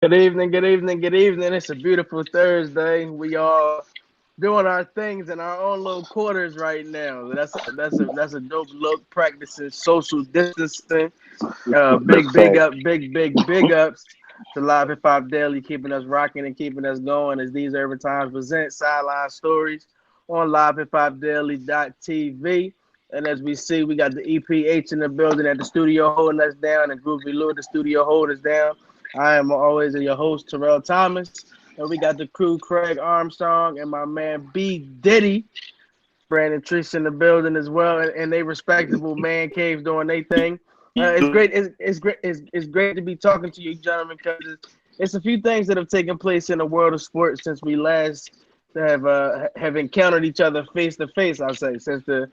Good evening, good evening, good evening. It's a beautiful Thursday. We are doing our things in our own little quarters right now. That's a dope look. Practicing social distancing. That's a fact. Big ups to Live Hip Hop Daily, keeping us rocking and keeping us going as these urban times present Sideline Stories on LiveHipHopDaily.tv. And as we see, we got the EPH in the building at the studio holding us down, and Groovy Lou at the studio holding us down. I am always your host, Terrell Thomas. And we got the crew, Cregg Armstrong and my man B. Diddy, Brandon Triche in the building as well, and they respectable man caves doing their thing. It's great. It's great to be talking to you, gentlemen, because it's a few things that have taken place in the world of sports since we last have encountered each other face to face. I'll say since the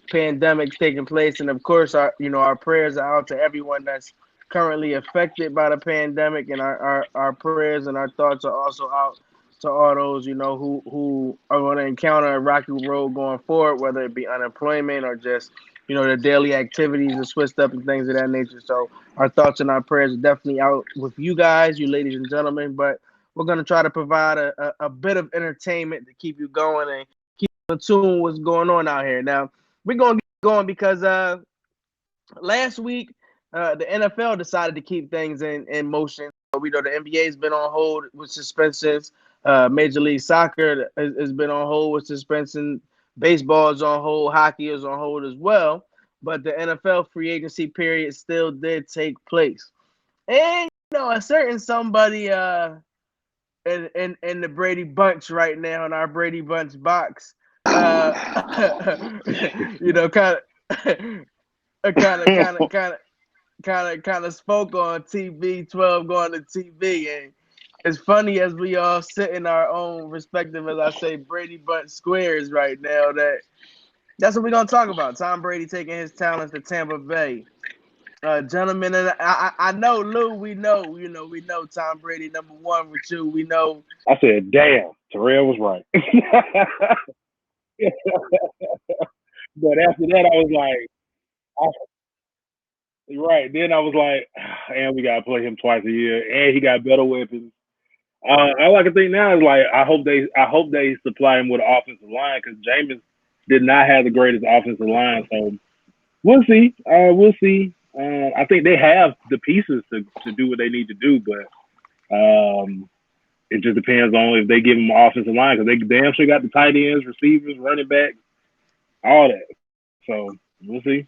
pandemic's taking place, and of course, our prayers are out to everyone that's currently affected by the pandemic, and our prayers and our thoughts are also out to all those who are going to encounter a rocky road going forward, whether it be unemployment or just their daily activities are switched up and things of that nature. So our thoughts and our prayers are definitely out with you guys, you ladies and gentlemen. But we're going to try to provide a bit of entertainment to keep you going and keep in tune with what's going on out here. Now we're going to get going because last week the NFL decided to keep things in motion. We know the NBA's been on hold with suspensions. Major League Soccer has been on hold with suspension. Baseball is on hold. Hockey is on hold as well. But the NFL free agency period still did take place. And a certain somebody in the Brady Bunch right now in our Brady Bunch box, kind of kind of spoke on TV, 12 going to TV, and as funny as we all sit in our own respective, as I say, Brady Bunch squares right now, that's what we're gonna talk about. Tom Brady taking his talents to Tampa Bay. Gentlemen, and I know Lou, we know Tom Brady number one with you. We know I said, damn, Terrell was right. But after that, I was like, right. Then I was like, and we gotta play him twice a year, and he got better weapons. All I can think now is like, I hope they supply him with an offensive line because Jameis did not have the greatest offensive line. So we'll see. We'll see. I think they have the pieces to do what they need to do, but it just depends on if they give him an offensive line because they damn sure got the tight ends, receivers, running backs, all that. So we'll see.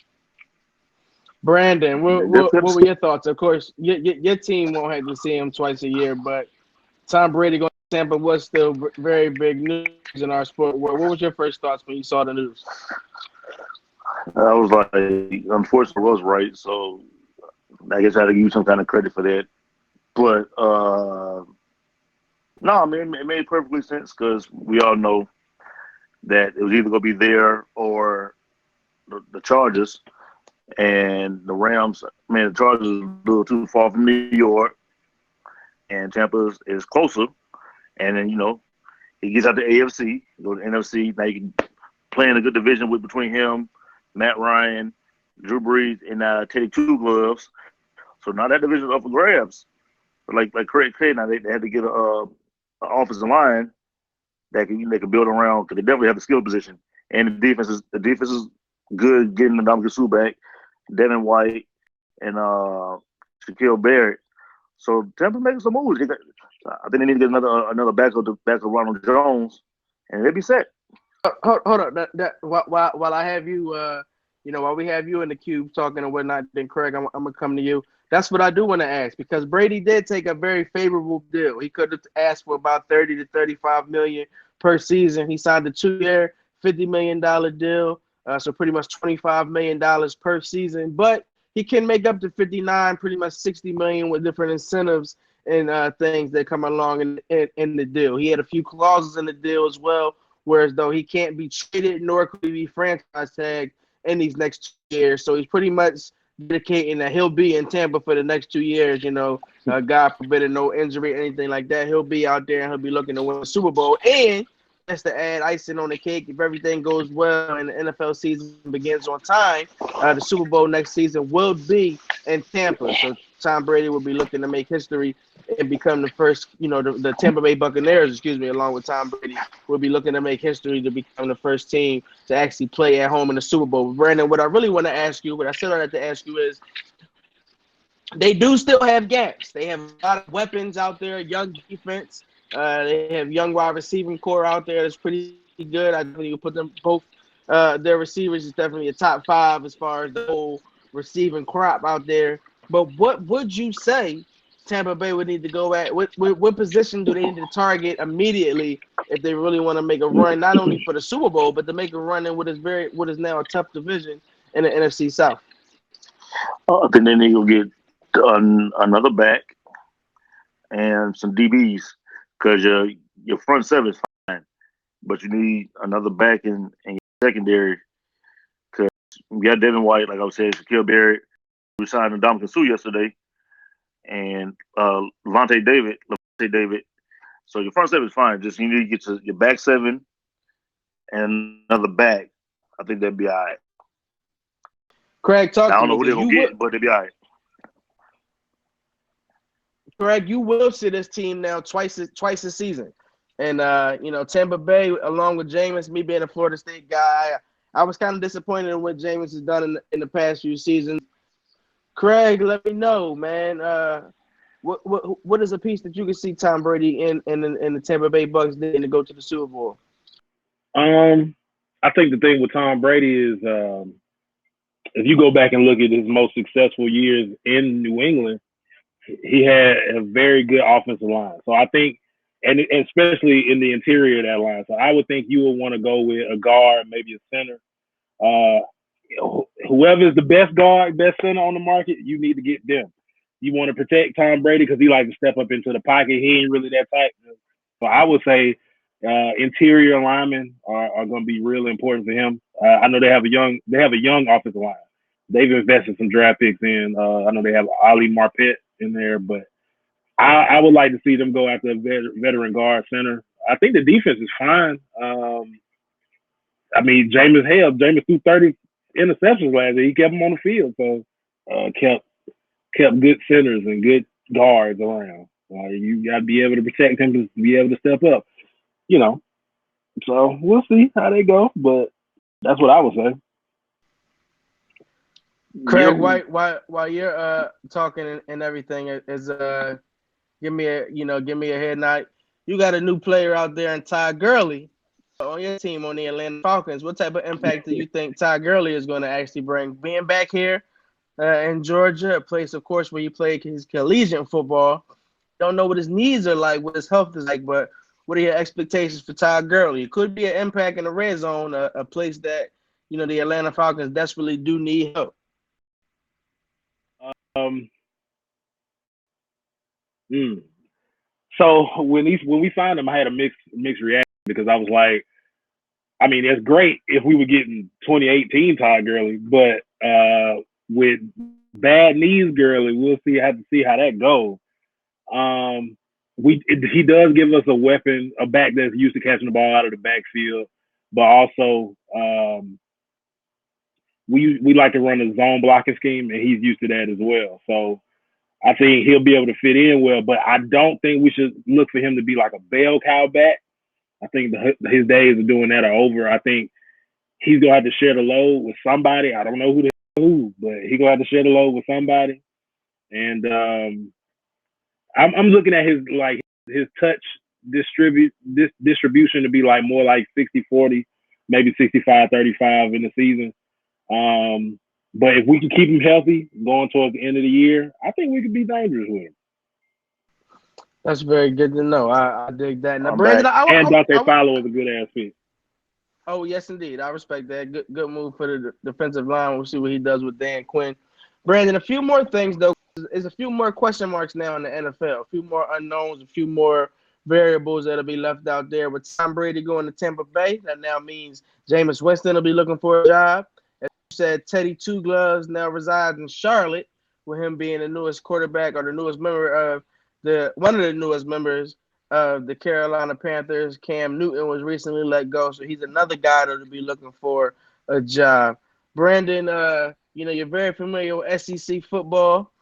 Brandon. That's What were your thoughts? Of course, your team won't have to see him twice a year, but Tom Brady going to Tampa was still very big news in our sport world. What was your first thoughts when you saw the news? I was like, unfortunately, I was right. So I guess I had to give you some kind of credit for that. But no, I mean, it made perfectly sense because we all know that it was either going to be there or the Chargers. And the Rams, man, the Chargers is a little too far from New York, and Tampa is closer. And then, he gets out the AFC, go to NFC. Now you can play in a good division with between him, Matt Ryan, Drew Brees, and Teddy Two Gloves. So now that division is up for grabs. But like Craig said, now they had to get a offensive line they can build around because they definitely have the skill position. And the defense is good getting the Dominican Sue back, Devin White, and Shaquille Barrett. So Tampa making some moves. I think they need to get another back of Ronald Jones, and they'll be set. Hold on. While I have you, while we have you in the cube talking and whatnot, then Craig, I'm gonna come to you. That's what I do want to ask because Brady did take a very favorable deal. He could have asked for about 30 to 35 million per season. He signed a 2-year, $50 million deal, so pretty much $25 million per season. But he can make up to 59, pretty much 60 million with different incentives and things that come along in the deal. He had a few clauses in the deal as well, whereas though he can't be traded nor could he be franchise tagged in these next 2 years. So he's pretty much dedicating that he'll be in Tampa for the next 2 years. God forbid, no injury, anything like that. He'll be out there and he'll be looking to win the Super Bowl. And just to add icing on the cake, if everything goes well and the NFL season begins on time, the Super Bowl next season will be in Tampa. So Tom Brady will be looking to make history and become the first, the Tampa Bay Buccaneers, along with Tom Brady, will be looking to make history to become the first team to actually play at home in the Super Bowl. Brandon, what I really want to ask you, what I still wanted to ask you is, they do still have gaps. They have a lot of weapons out there, young defense. They have young wide receiving core out there that's pretty good. I think you put them both. Their receivers is definitely a top 5 as far as the whole receiving crop out there. But what would you say Tampa Bay would need to go at? What position do they need to target immediately if they really want to make a run, not only for the Super Bowl, but to make a run in what is now a tough division in the NFC South? I think they need to get another back and some DBs, because your front seven is fine, but you need another back in your secondary, because you got Devin White, like I was saying, Shaquille Barrett. We signed Ndamukong Suh yesterday, and Levante David. So your front seven is fine. Just you need to get your back seven and another back. I think that'd be all right. Craig, talk to me. I don't know who they're going to get, but they'll be all right. Craig, you will see this team now twice a season. And, Tampa Bay, along with Jameis, me being a Florida State guy, I was kind of disappointed in what Jameis has done in the past few seasons. Craig, let me know, man. What is a piece that you can see Tom Brady in the Tampa Bay Bucs needing to go to the Super Bowl? I think the thing with Tom Brady is if you go back and look at his most successful years in New England, he had a very good offensive line. So I think, and especially in the interior of that line, so I would think you would want to go with a guard, maybe a center. Whoever is the best guard, best center on the market, you need to get them. You want to protect Tom Brady because he likes to step up into the pocket. He ain't really that tight. So I would say interior linemen are going to be really important for him. I know they have a young offensive line. They've invested some draft picks in. I know they have Ali Marpet in there, but I would like to see them go after a veteran guard center. I think the defense is fine. Jameis threw 30 interceptions last year. He kept them on the field, so kept good centers and good guards around. You got to be able to protect him to be able to step up. So we'll see how they go, but that's what I would say. Craig, while you're talking and everything, give me a head nod. You got a new player out there in Ty Gurley on your team on the Atlanta Falcons. What type of impact do you think Ty Gurley is going to actually bring? Being back here in Georgia, a place, of course, where he played his collegiate football. Don't know what his needs are like, what his health is like, but what are your expectations for Ty Gurley? It could be an impact in the red zone, a place that the Atlanta Falcons desperately do need help. So when we signed him, I had a mixed reaction, because I was like, I mean, it's great if we were getting 2018 Todd Gurley, but with bad knees Gurley, we'll have to see how that goes. He does give us a weapon, a back that's used to catching the ball out of the backfield, but also we like to run a zone blocking scheme, and he's used to that as well. So I think he'll be able to fit in well, but I don't think we should look for him to be like a bell cow back. I think his days of doing that are over. I think he's going to have to share the load with somebody. I don't know who, but he's going to have to share the load with somebody. And I'm looking at his touch distribution to be like more like 60-40, maybe 65-35 in the season. But if we can keep him healthy going towards the end of the year, I think we could be dangerous with him. That's very good to know. I dig that. Now, Brandon, Dante Fowler was a good ass pick. Oh, yes, indeed. I respect that. Good move for the defensive line. We'll see what he does with Dan Quinn. Brandon, a few more things, though. There's a few more question marks now in the NFL. A few more unknowns, a few more variables that'll be left out there. With Tom Brady going to Tampa Bay, that now means Jameis Winston will be looking for a job. As you said, Teddy Two Gloves now resides in Charlotte, with him being the newest quarterback or the newest member of one of the newest members of the Carolina Panthers. Cam Newton was recently let go, so he's another guy that'll be looking for a job. Brandon, you're very familiar with SEC football,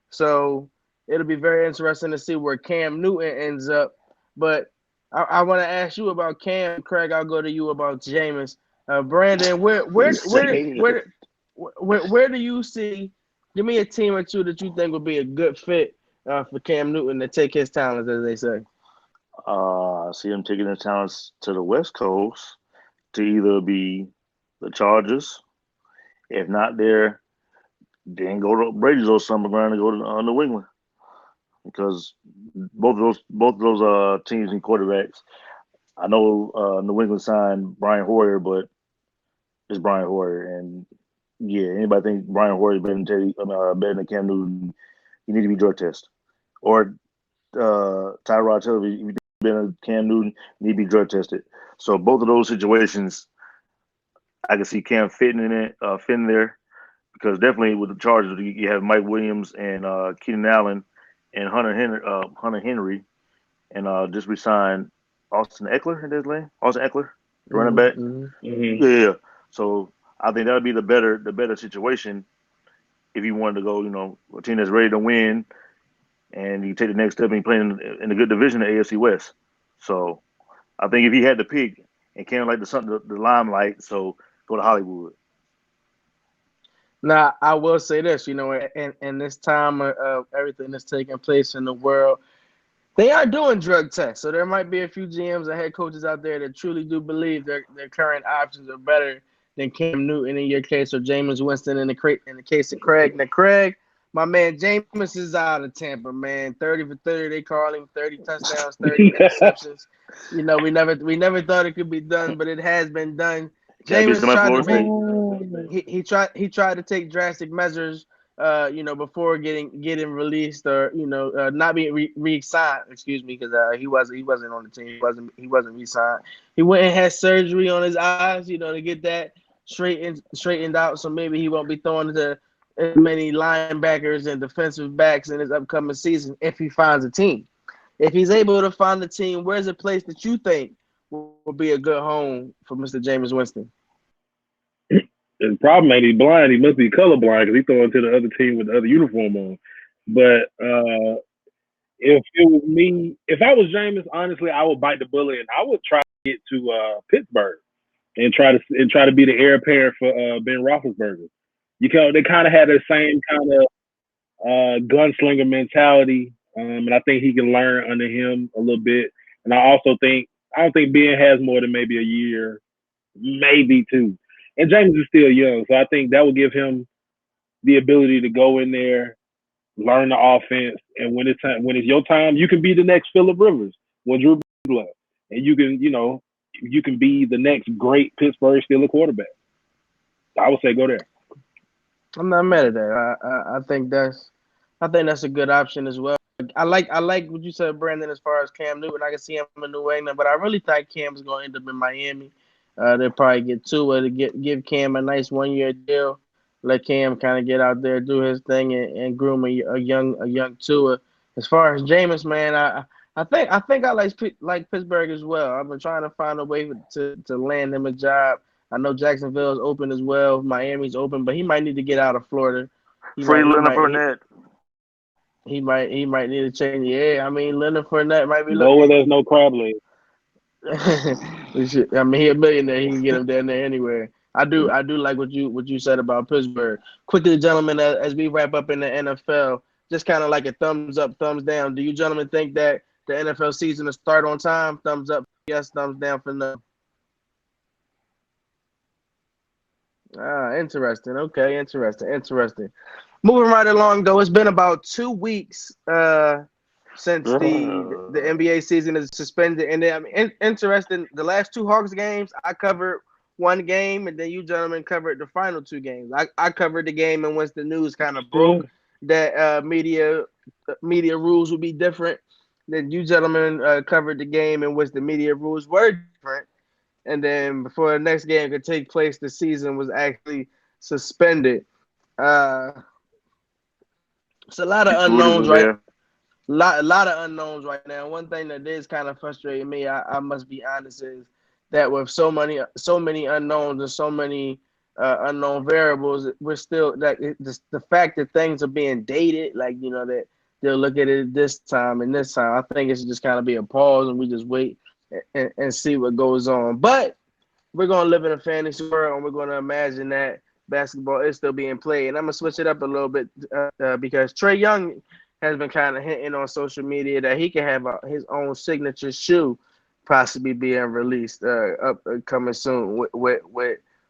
so it'll be very interesting to see where Cam Newton ends up. But I want to ask you about Cam. Craig, I'll go to you about Jameis. Brandon, where do you see? Give me a team or two that you think would be a good fit for Cam Newton to take his talents, as they say. I see him taking his talents to the West Coast to either be the Chargers, if not there, then go to Brady's old summer ground and go to New England, because both of those teams and quarterbacks. I know New England signed Brian Hoyer, but it's Brian Hoyer, and yeah, anybody think Brian Hoyer is better than Cam Newton? You need to be drug tested, or Tyrod Taylor. If you've been a Cam Newton, you need to be drug tested. So both of those situations, I can see Cam fitting there, because definitely with the Chargers, you have Mike Williams and Keenan Allen and Hunter Henry, and just resigned Austin Eckler in his lane. Austin Eckler, the running back. Mm-hmm. Yeah. So I think that would be the better situation if you wanted to go, a team that's ready to win, and you take the next step and you play in a good division, the AFC West. So I think if he had to pick, and Cam like the limelight, so go to Hollywood. Now, I will say this, in this time of everything that's taking place in the world, they are doing drug tests. So there might be a few GMs and head coaches out there that truly do believe their current options are better than Cam Newton in your case, or Jameis Winston in the case of Craig. Now, Craig, my man, Jameis is out of Tampa, man. 30 for 30, they call him 30 touchdowns, 30 interceptions. We never thought it could be done, but it has been done. Jameis he tried to take drastic measures, before getting released, or not being re-signed. Excuse me, because he wasn't on the team. He wasn't re-signed. He went and had surgery on his eyes, to get that straightened out. So maybe he won't be throwing to as many linebackers and defensive backs in his upcoming season if he finds a team. If he's able to find a team, where's a place that you think will be a good home for Mr. Jameis Winston? The problem ain't he's blind. He must be colorblind because he's throwing to the other team with the other uniform on. But if it was me, if I was Jameis, honestly, I would bite the bullet and I would try to get to Pittsburgh and try to be the heir apparent for Ben Roethlisberger. They kind of had the same kind of gunslinger mentality, and I think he can learn under him a little bit. And I don't think Ben has more than maybe a year, maybe two. And James is still young, so I think that will give him the ability to go in there, learn the offense, and when it's your time, you can be the next Phillip Rivers when Drew Brees left, and you can be the next great Pittsburgh Steelers quarterback. I would say go there. I'm not mad at that. I think that's a good option as well. I like what you said, Brandon, as far as Cam Newton. I can see him in New England, but I really think Cam's going to end up in Miami. They'll probably get Tua to give Cam a nice 1-year deal. Let Cam kind of get out there, do his thing, and groom a young Tua. As far as Jameis, man, I think I like Pittsburgh as well. I've been trying to find a way to land him a job. I know Jacksonville's open as well. Miami's open, but he might need to get out of Florida. Free Leonard Fournette. He might need to change. Yeah, I mean Leonard Fournette might be looking. Where there's no crab legs. I mean, he a millionaire. He can get him down there anywhere. I do like what you said about Pittsburgh. Quickly, gentlemen, as we wrap up in the NFL, just kind of like a thumbs up, thumbs down. Do you gentlemen think that the NFL season will start on time? Thumbs up, yes. Thumbs down for no. Interesting. Okay, interesting. Moving right along, though, it's been about 2 weeks since the NBA season is suspended. And I mean, interesting, the last 2 Hawks games, I covered one game, and then you gentlemen covered the final 2 games. I covered the game, and once the news kind of broke that media rules would be different, then you gentlemen covered the game in which the media rules were different. And then before the next game could take place, the season was actually suspended. It's a lot of unknowns, right? A lot of unknowns right now. One thing that is kind of frustrating me, I must be honest, is that with so many unknowns and so many unknown variables, we're still the fact that things are being dated, like that they'll look at it this time and this time. I think it should just kind of be a pause and we just wait and see what goes on. But we're going to live in a fantasy world and we're going to imagine that basketball is still being played. And I'm going to switch it up a little bit because Trae Young has been kind of hinting on social media that he can have his own signature shoe possibly being released coming soon with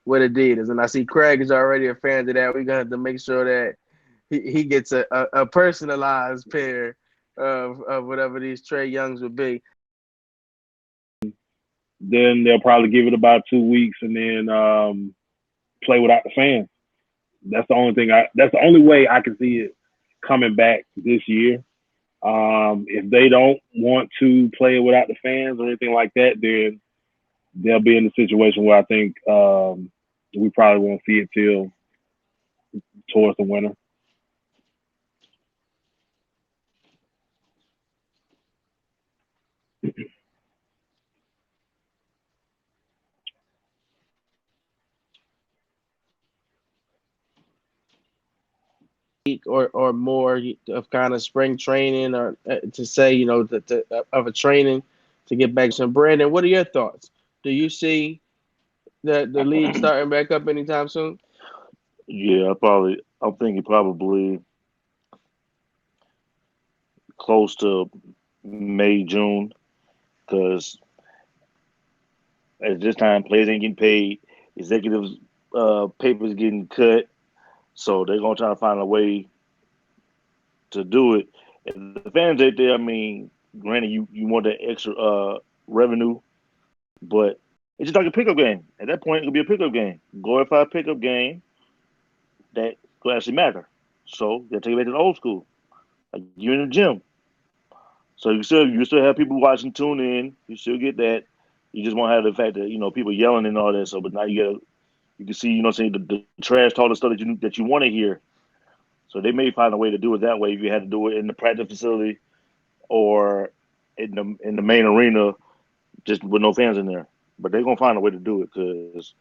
Adidas. And I see Craig is already a fan of that. We're going to have to make sure that he gets a personalized pair of whatever these Trae Youngs would be. Then they'll probably give it about 2 weeks and then play without the fans. That's the only thing. That's the only way I can see it coming back this year. If they don't want to play without the fans or anything like that, then they'll be in a situation where I think we probably won't see it till towards the winter. Or more of kind of spring training or to say, of a training to get back some. Brandon, what are your thoughts? Do you see the league starting back up anytime soon? Yeah, I'm thinking probably close to May, June, because at this time players ain't getting paid, executives papers getting cut, so they're gonna try to find a way to do it. And the fans out there, I mean, granted you want that extra revenue, but it's just like a pickup game. At that point, it could be a pickup game, glorified pickup game that could actually matter. So they take it back to the old school, like you in the gym. So you still have people watching, tune in. You still get that. You just won't have the fact that people yelling and all that. So, but now you can see, what I'm saying, the trash talk, the stuff that you want to hear. So they may find a way to do it that way if you had to do it in the practice facility or in the main arena, just with no fans in there. But they're gonna find a way to do it because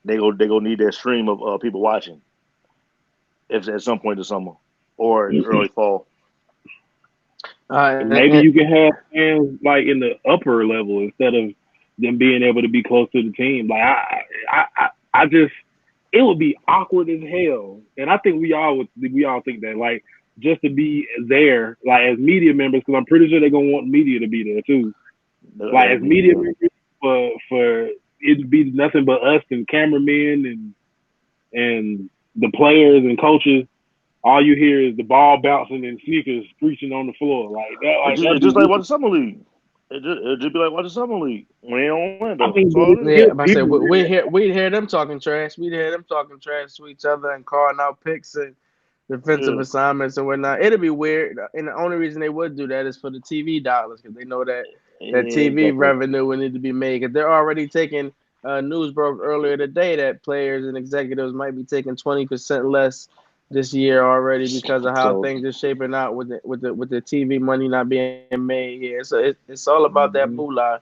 they go need that stream of people watching. If at some point this summer or early fall. Maybe you can have fans like in the upper level instead of them being able to be close to the team. Like I just, it would be awkward as hell, and I think we all think that, like, just to be there, like as media members, because I'm pretty sure they're gonna want media to be there too. Like as media members, for it to be nothing but us and cameramen and the players and coaches. All you hear is the ball bouncing and sneakers screeching on the floor. Like that. It's just like watching Summer League. It'd just be like watching Summer League when they don't win. I mean, we'd hear them talking trash. We'd hear them talking trash to each other and calling out picks and defensive assignments and whatnot. It'd be weird, and the only reason they would do that is for the TV dollars, because they know that TV revenue would need to be made. Because they're already taking news broke earlier today that players and executives might be taking 20% less this year already because of how things are shaping out with the TV money not being made here. So it's all about that moolah.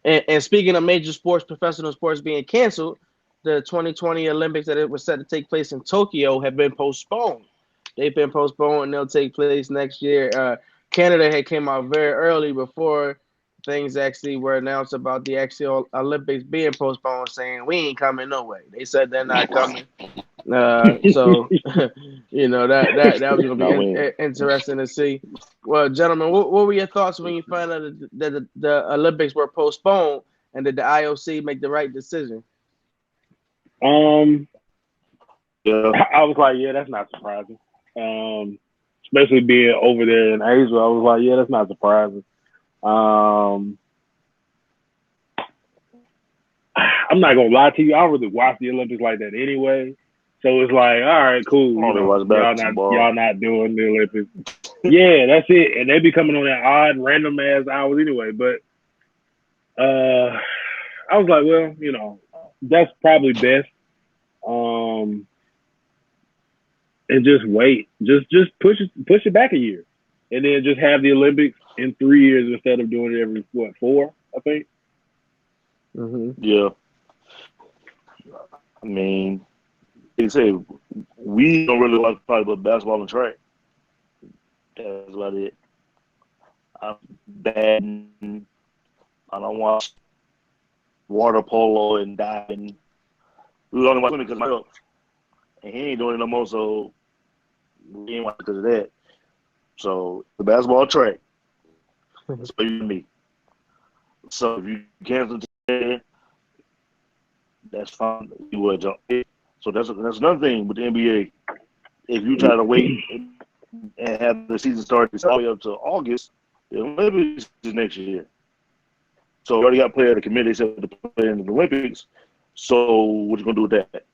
And speaking of major sports, professional sports being canceled, the 2020 Olympics that it was set to take place in Tokyo have been postponed. They've been postponed and they'll take place next year. Canada had came out very early before things actually were announced about the actual Olympics being postponed, saying we ain't coming no way. They said they're not coming. So that was going to be interesting to see. Well, gentlemen, what were your thoughts when you found out that the Olympics were postponed, and did the IOC make the right decision? I was like, yeah, that's not surprising. Especially being over there in Asia, I was like, yeah, that's not surprising. I'm not gonna lie to you. I don't really watch the Olympics like that anyway. So it's like, all right, cool. Y'all not doing the Olympics. Yeah, that's it. And they be coming on that odd, random ass hours anyway. But I was like, well, that's probably best. And just wait. Just push it back a year, and then just have the Olympics in 3 years instead of doing it every 4, I think. Mm-hmm. Yeah. I mean, they say we don't really like probably but basketball and track. That's about it. I'm bad. I don't watch water polo and diving. We was only watching because of my ups. And he ain't doing it no more, so we ain't watching because of that. So the basketball track, that's for you and me. So if you cancel today, that's fine. You will jump. So that's another thing with the NBA. If you try to wait and have the season start all the way up to August, the Olympics is next year. So we already got players that committed to play in the Olympics. So what you gonna do with that?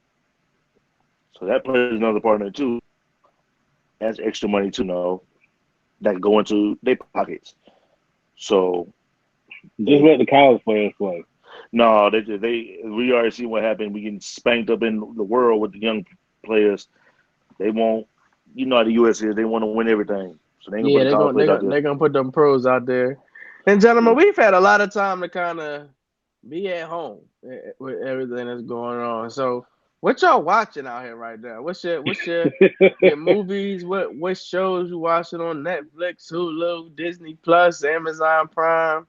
So that plays another part of it too. That's extra money too, no, that can go into their pockets. So just let the college players play. No, we already see what happened. We getting spanked up in the world with the young players. They won't, you know how the U.S. is. They want to win everything, so they ain't gonna put the college players out there. They're gonna put them pros out there. And gentlemen, we've had a lot of time to kind of be at home with everything that's going on. So, what y'all watching out here right now? What's your your movies? What shows you watching on Netflix, Hulu, Disney Plus, Amazon Prime,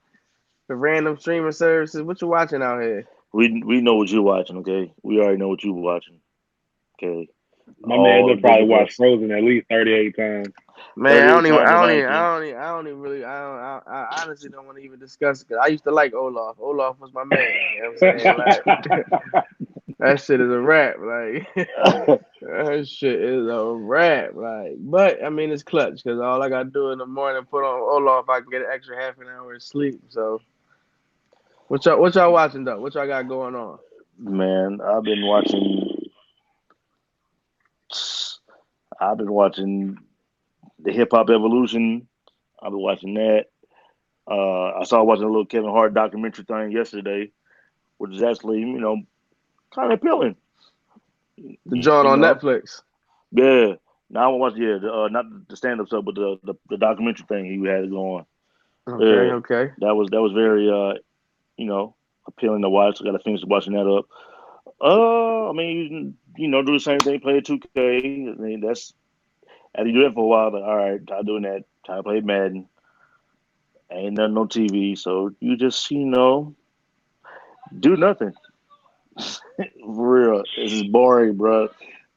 the random streaming services? What you watching out here? We know what you're watching, okay? We already know what you're watching, okay? My man will probably watch Frozen at least 38 times. Man, I honestly don't want to even discuss it because I used to like Olaf. Olaf was my man. You know what I'm saying? Like, that shit is a wrap. Like, that shit is a wrap. Like, but I mean, it's clutch because all I gotta do in the morning put on Olaf, I can get an extra half an hour of sleep. So, what y'all watching though? What y'all got going on? Man, I've been watching the Hip Hop Evolution. I've been watching that. I saw watching a little Kevin Hart documentary thing yesterday, which is actually, kind of appealing. The joint on Netflix. Yeah. Now I want to watch, not the stand-up stuff, but the documentary thing he had going. Okay. That was very, appealing to watch. I got to finish watching that up. I mean, do the same thing, play 2K. I mean, that's after you do that for a while. But all right, try doing that. Try to play Madden. Ain't nothing on TV, so you just do nothing. For real, this is boring, bro.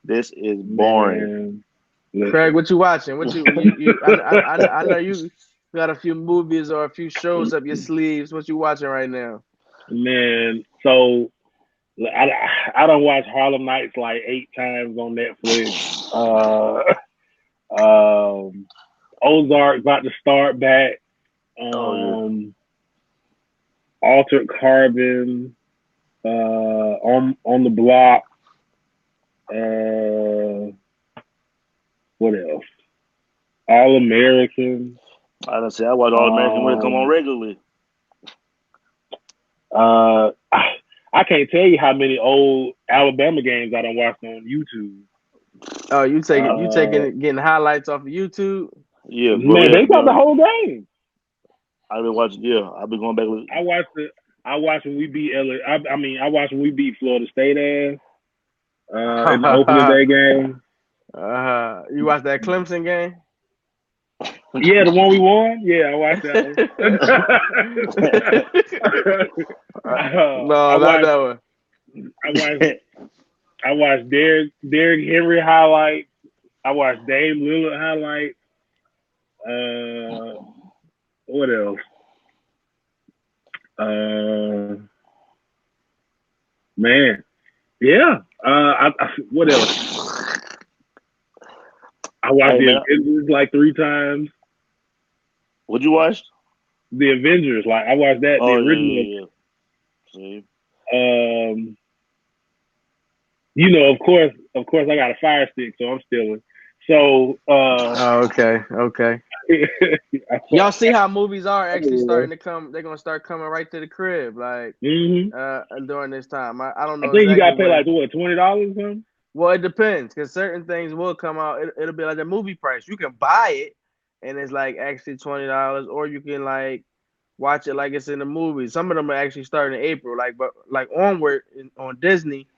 This is boring. Man. Craig, what you watching? What I know you got a few movies or a few shows up your sleeves. What you watching right now? Man, so I don't watch Harlem Nights like 8 times on Netflix. Ozark about to start back. Altered Carbon. On the Block. What else? All American. I don't say I watch All American when it come on regularly. I can't tell you how many old Alabama games I done watched on YouTube. Oh, you getting highlights off of YouTube? Yeah, man, they got the whole game. I've been watching. Yeah, I've been going back. I watched when we beat I watched when we beat Florida State in the opening day game. You watched that Clemson game? Yeah, the one we won. Yeah, I watched that one. No, not that one. I watched Derrick Henry highlights. I watched Dame Lillard highlights. What else? Man, yeah. What else? I watched the Avengers like 3 times. What'd you watch? The Avengers, like I watched that the original. Yeah. Of course, I got a Fire Stick, so I'm stealing. So. Okay. Y'all see how movies are actually starting to come? They're gonna start coming right to the crib, like during this time. I don't know. I think you gotta pay like what, $20 or something. Well, it depends, because certain things will come out. It'll be like the movie price. You can buy it, and it's like actually $20, or you can like watch it like it's in the movie. Some of them are actually starting in April, but onward on Disney,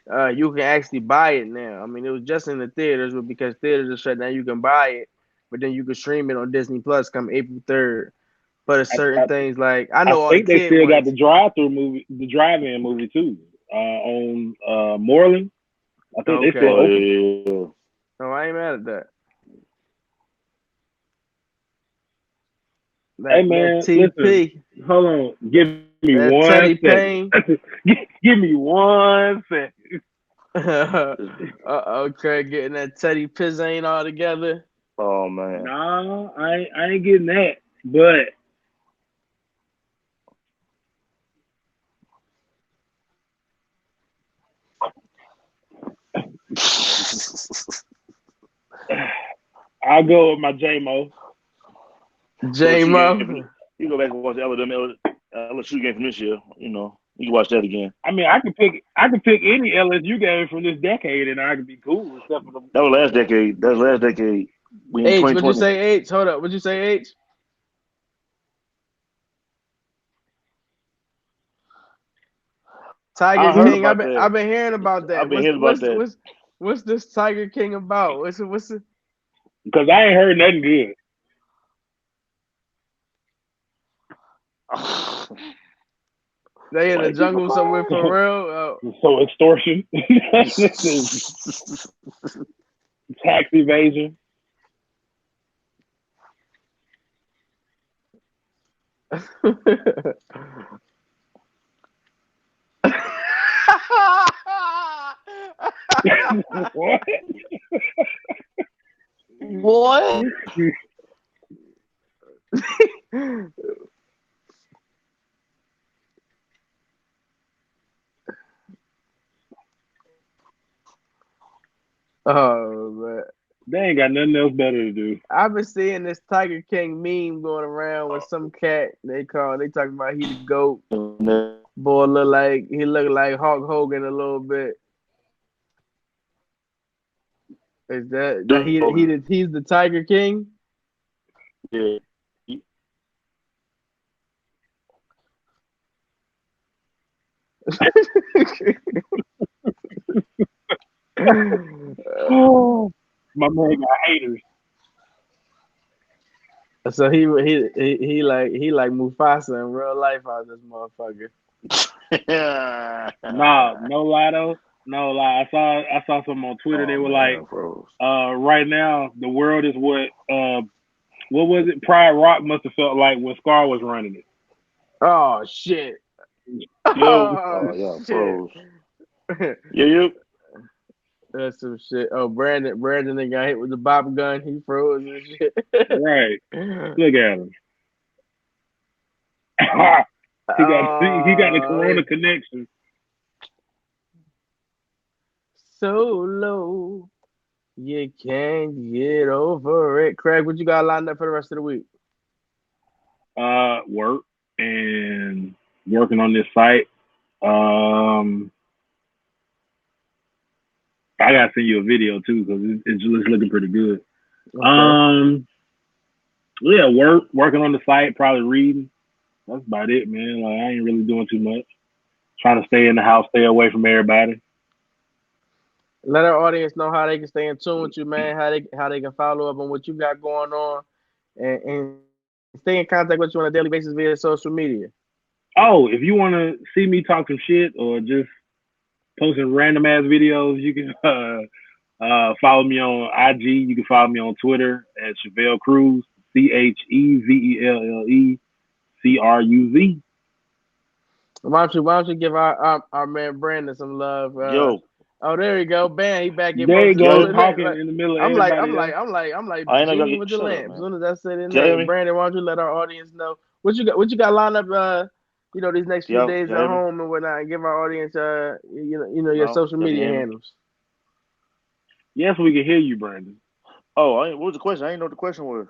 you can actually buy it now. I mean, it was just in the theaters, but because theaters are shut down, you can buy it. but then you can stream it on Disney Plus come April 3rd. But it's certain I things like I I know all the think they kid still got ones. the drive-in movie too, on Moreland. I think they Okay. still Oh open. yeah. No, I ain't mad at that. Hey That man, listen, TP, hold on, give me that 1 Teddy second. Payne. Give me 1 second. Okay, getting that Teddy Pizzane all together. Oh man. No, I ain't getting that, but I'll go with my J-Mo. J-Mo. You go back and watch the LSU game from this year. You know, you can watch that again. I mean, I could pick any LSU game from this decade, and I could be cool except for the. That was last decade. That was last decade. We in H, what'd you 2020. say, H? Hold up, what'd you say, H? Tiger I heard King. about that. I've been hearing about that. I've been hearing about that. What's this Tiger King about? What's it? Because I ain't heard nothing good. They in the White people jungle somewhere crying. for real? So extortion, tax evasion. What? What? Oh man. They ain't got nothing else better to do. I've been seeing this Tiger King meme going around with some cat they talking about he the GOAT. Boy he look like Hulk Hogan a little bit. Is that he's the Tiger King? Yeah. Oh, my man got haters. So he like Mufasa in real life out this motherfucker. Nah, no lie though. No lie. I saw something on Twitter. They were like, right now the world is what was it? Pride Rock must have felt like when Scar was running it. Oh shit. Yo, yeah, shit. Yeah. That's some shit. Oh, Brandon that got hit with the bop gun. He froze and shit. Right. Look at him. he got the Corona connection. So low, you can't get over it. Craig, what you got lined up for the rest of the week? Work and working on this site. I gotta send you a video too because it's looking pretty good. Okay. Yeah, working on the site, probably reading. That's about it, man. Like I ain't really doing too much. Trying to stay in the house, stay away from everybody. Let our audience know how they can stay in tune with you, man. How they can follow up on what you got going on, and stay in contact with you on a daily basis via social media. Oh, if you want to see me talk some shit or just posting random ass videos, you can follow me on IG. You can follow me on Twitter at Chevelle Cruz, ChevelleCruz. Why don't you give our man Brandon some love? Yo. Oh, there you go. Bam, he back in. There you go, talking in the middle of I'm everybody like zooming with the lamp. As soon as I said in there, Brandon, why don't you let our audience know what you got lined up? These next few days at home and whatnot, and give our audience, your social media handles. Yes, we can hear you, Brandon. Oh, what was the question? I didn't know what the question was.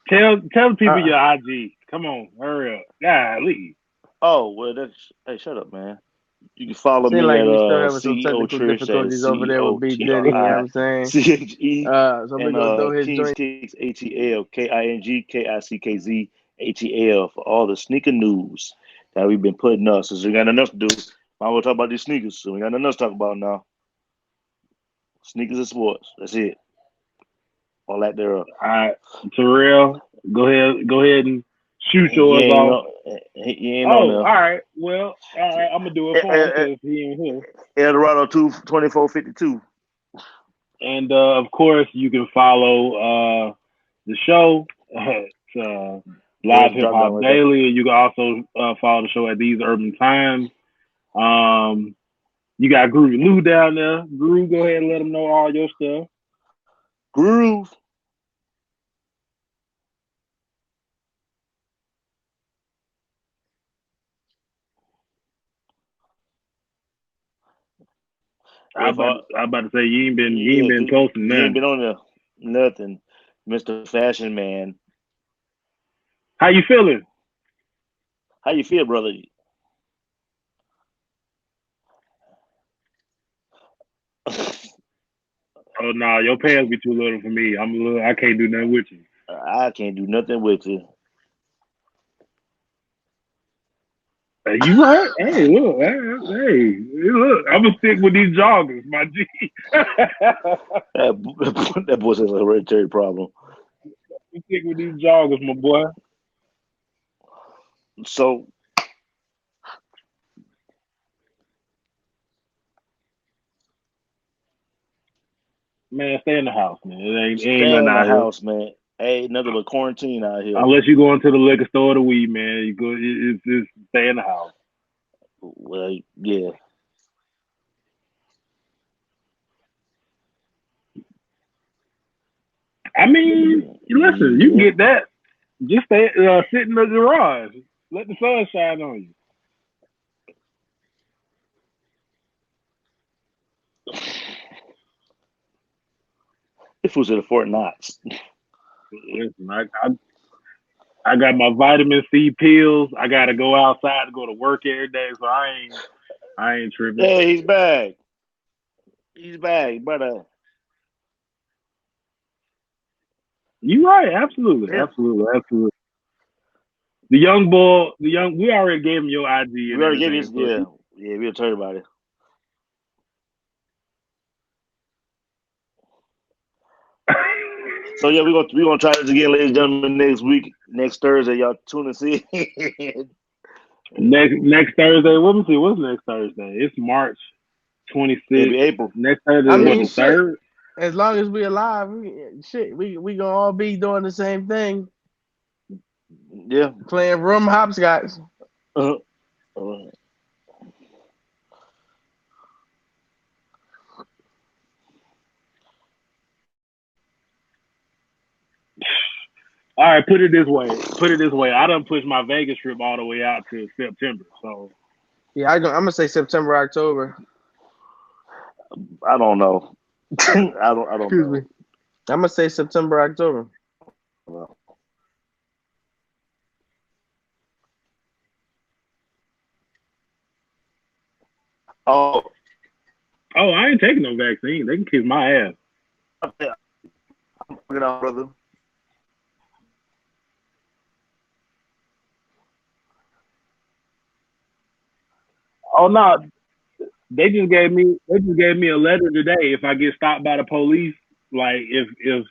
Tell the people your IG. Come on, hurry up. Golly. Oh, well, hey, shut up, man. You can follow me like at we still having CEO some technical Triche difficulties over there with B Diddy. You know what I'm saying? CHE so we gonna throw his King's joint. Kicks HEL for all the sneaker news that we've been putting up. Since we got enough to do, I will talk about these sneakers. So we got enough to talk about now. Sneakers and sports. That's it. or lack thereof. All right, Terrell, go ahead and shoot yours off. He ain't on Oh, there. all right. Well, all right. I'm gonna do it for him because he ain't here. Eldorado 2452. And of course, you can follow the show at Live Hip Hop Daily, and you can also follow the show at These Urban Times. You got Groovy Lou down there. Groove, go ahead and let them know all your stuff. Groove. I about to say you ain't been posting nothing. You ain't been on there. Nothing. Mr. Fashion Man. How you feeling? How you feel, brother? Oh no, your pants be too little for me. I can't do nothing with you. I can't do nothing with you. You right? Hey, look. I'm gonna stick with these joggers, my G. that boy says a hereditary problem. I'm stick with these joggers, my boy. So, man, stay in the house, man. It ain't stay nothing in out the house, here. man. Ain't nothing but quarantine out here. Unless you go into the liquor store or the weed, man. You go. It's stay in the house. Well, yeah. I mean, listen, you can get that. Just stay, sit in the garage. Let the sun shine on you. It was at Fort Knox. Listen, I got my vitamin C pills. I got to go outside to go to work every day, so I ain't tripping. Yeah, he's back. He's back, brother. You right, absolutely. The young boy, we already gave him your ID. We already gave his, yeah, we'll tell you about it. So yeah, we're gonna try this again, ladies and gentlemen, next week, next Thursday. Y'all tune us in. next Thursday. Let me see. What's next Thursday? It's March 26th. It'll be April. Next Thursday is the 3rd. As long as we alive, we gonna all be doing the same thing. Yeah, playing room hopscotch. All right, put it this way. I done pushed my Vegas trip all the way out to September. So yeah, I'm gonna say September, October. I don't know. I don't. Excuse me. I'm gonna say September, October. Oh, I ain't taking no vaccine. They can kiss my ass. I'm fucking out, brother. Oh no, they just gave me a letter today. If I get stopped by the police, like if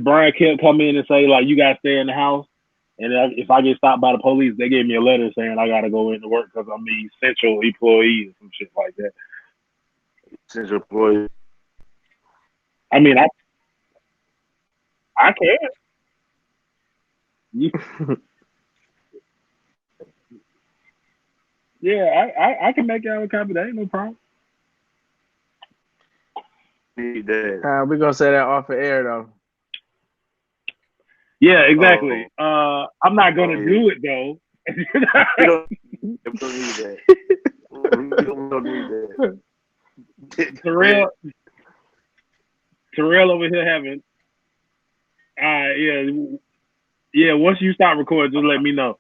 Brian Kemp come in and say like you gotta stay in the house, and if I get stopped by the police, they gave me a letter saying I gotta go into work because I'm the essential employee or some shit like that. Essential employee. I mean, I can. Yeah, I can make y'all a copy. That ain't no problem. Need that. We're gonna say that off the air though. Yeah, exactly. I'm not gonna do it though. We don't need that. We don't need that. Terrell over here having. Yeah. Once you stop recording, just let me know.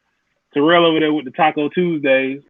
Terrell over there with the Taco Tuesdays.